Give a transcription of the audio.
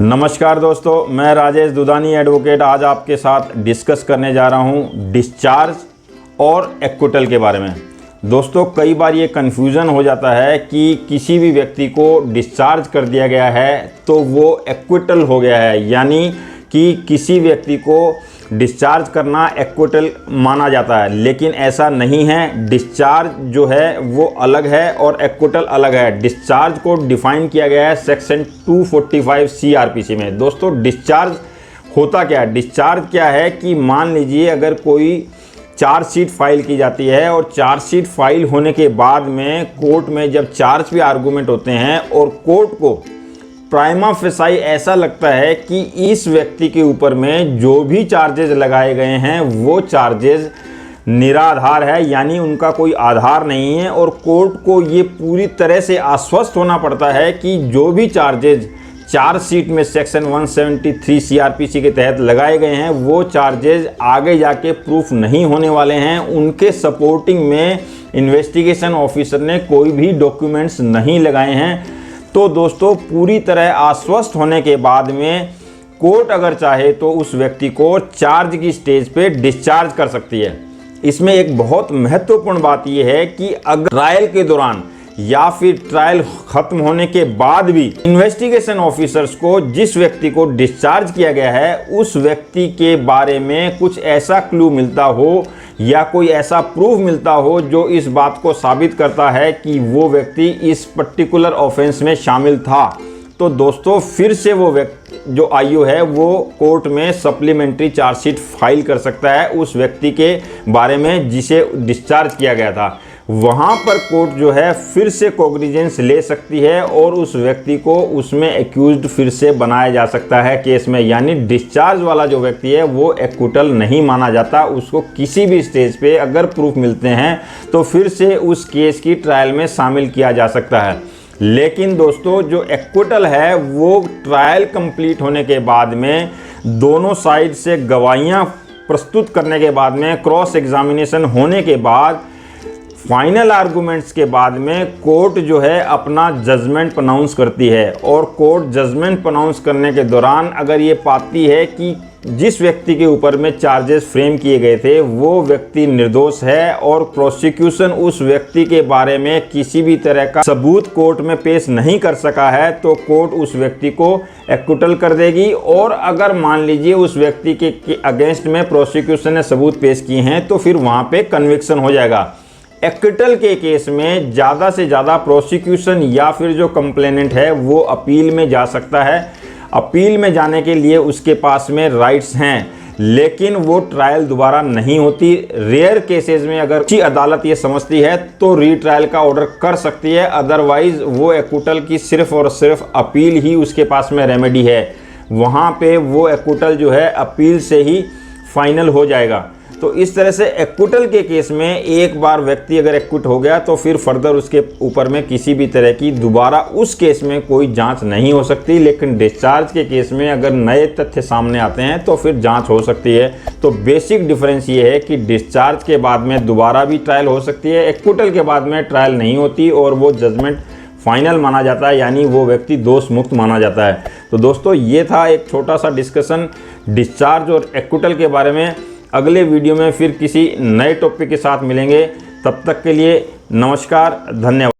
नमस्कार दोस्तों, मैं राजेश दुधानी एडवोकेट आज आपके साथ डिस्कस करने जा रहा हूं डिस्चार्ज और एक्विटल के बारे में। दोस्तों, कई बार ये कन्फ्यूज़न हो जाता है कि किसी भी व्यक्ति को डिस्चार्ज कर दिया गया है तो वो एक्विटल हो गया है, यानी कि किसी व्यक्ति को डिस्चार्ज करना एक्विटल माना जाता है, लेकिन ऐसा नहीं है। डिस्चार्ज जो है वो अलग है और एक्विटल अलग है। डिस्चार्ज को डिफाइन किया गया है सेक्शन 245 CRPC में। दोस्तों, डिस्चार्ज होता क्या है? डिस्चार्ज क्या है कि मान लीजिए अगर कोई चार्जशीट फाइल की जाती है और चार्जशीट फाइल होने के बाद में कोर्ट में जब चार्ज पे आर्गूमेंट होते हैं और कोर्ट को प्राइमा फेसाई ऐसा लगता है कि इस व्यक्ति के ऊपर में जो भी चार्जेस लगाए गए हैं वो चार्जेस निराधार है, यानी उनका कोई आधार नहीं है, और कोर्ट को ये पूरी तरह से आश्वस्त होना पड़ता है कि जो भी चार्जेस चार्जशीट में सेक्शन 173 CRPC के तहत लगाए गए हैं वो चार्जेस आगे जाके प्रूफ नहीं होने वाले हैं। उनके सपोर्टिंग में इन्वेस्टिगेशन ऑफिसर ने कोई भी डॉक्यूमेंट्स नहीं लगाए हैं। तो दोस्तों, पूरी तरह आश्वस्त होने के बाद में कोर्ट अगर चाहे तो उस व्यक्ति को चार्ज की स्टेज पे डिस्चार्ज कर सकती है। इसमें एक बहुत महत्वपूर्ण बात यह है कि अगर ट्रायल के दौरान या फिर ट्रायल खत्म होने के बाद भी इन्वेस्टिगेशन ऑफिसर्स को जिस व्यक्ति को डिस्चार्ज किया गया है उस व्यक्ति के बारे में कुछ ऐसा क्लू मिलता हो या कोई ऐसा प्रूफ मिलता हो जो इस बात को साबित करता है कि वो व्यक्ति इस पर्टिकुलर ऑफेंस में शामिल था, तो दोस्तों फिर से वो व्यक्ति जो आईओ है वो कोर्ट में सप्लीमेंट्री चार्जशीट फाइल कर सकता है उस व्यक्ति के बारे में जिसे डिस्चार्ज किया गया था। वहाँ पर कोर्ट जो है फिर से कॉग्निजेंस ले सकती है और उस व्यक्ति को उसमें एक्यूज्ड फिर से बनाया जा सकता है केस में, यानी डिस्चार्ज वाला जो व्यक्ति है वो एक्विटल नहीं माना जाता। उसको किसी भी स्टेज पे अगर प्रूफ मिलते हैं तो फिर से उस केस की ट्रायल में शामिल किया जा सकता है। लेकिन दोस्तों, जो एक्विटल है वो ट्रायल कंप्लीट होने के बाद में दोनों साइड से गवाहियाँ प्रस्तुत करने के बाद में क्रॉस एग्जामिनेशन होने के बाद फाइनल आर्गूमेंट्स के बाद में कोर्ट जो है अपना जजमेंट प्रोनाउंस करती है, और कोर्ट जजमेंट प्रोनाउंस करने के दौरान अगर ये पाती है कि जिस व्यक्ति के ऊपर में चार्जेस फ्रेम किए गए थे वो व्यक्ति निर्दोष है और प्रोसिक्यूशन उस व्यक्ति के बारे में किसी भी तरह का सबूत कोर्ट में पेश नहीं कर सका है, तो कोर्ट उस व्यक्ति को एक्विटल कर देगी। और अगर मान लीजिए उस व्यक्ति के अगेंस्ट में प्रोसिक्यूशन ने सबूत पेश किए हैं तो फिर वहाँ पे कन्विक्शन हो जाएगा। एक्विटल के केस में ज़्यादा से ज़्यादा प्रोसिक्यूशन या फिर जो कंप्लेनेंट है वो अपील में जा सकता है। अपील में जाने के लिए उसके पास में राइट्स हैं, लेकिन वो ट्रायल दोबारा नहीं होती। रेयर केसेस में अगर अच्छी अदालत ये समझती है तो रीट्रायल का ऑर्डर कर सकती है, अदरवाइज वो एक्विटल की सिर्फ और सिर्फ अपील ही उसके पास में रेमेडी है। वहाँ पे वो एक्विटल जो है अपील से ही फाइनल हो जाएगा। तो इस तरह से एक्विटल के केस में एक बार व्यक्ति अगर एक्विट हो गया तो फिर फर्दर उसके ऊपर में किसी भी तरह की दोबारा उस केस में कोई जांच नहीं हो सकती। लेकिन डिस्चार्ज के केस में अगर नए तथ्य सामने आते हैं तो फिर जांच हो सकती है। तो बेसिक डिफरेंस ये है कि डिस्चार्ज के बाद में दोबारा भी ट्रायल हो सकती है, एक्विटल के बाद में ट्रायल नहीं होती और वो जजमेंट फाइनल माना जाता है, यानी वो व्यक्ति दोष मुक्त माना जाता है। तो दोस्तों, ये था एक छोटा सा डिस्कशन डिस्चार्ज और एक्विटल के बारे में। अगले वीडियो में फिर किसी नए टॉपिक के साथ मिलेंगे। तब तक के लिए नमस्कार, धन्यवाद।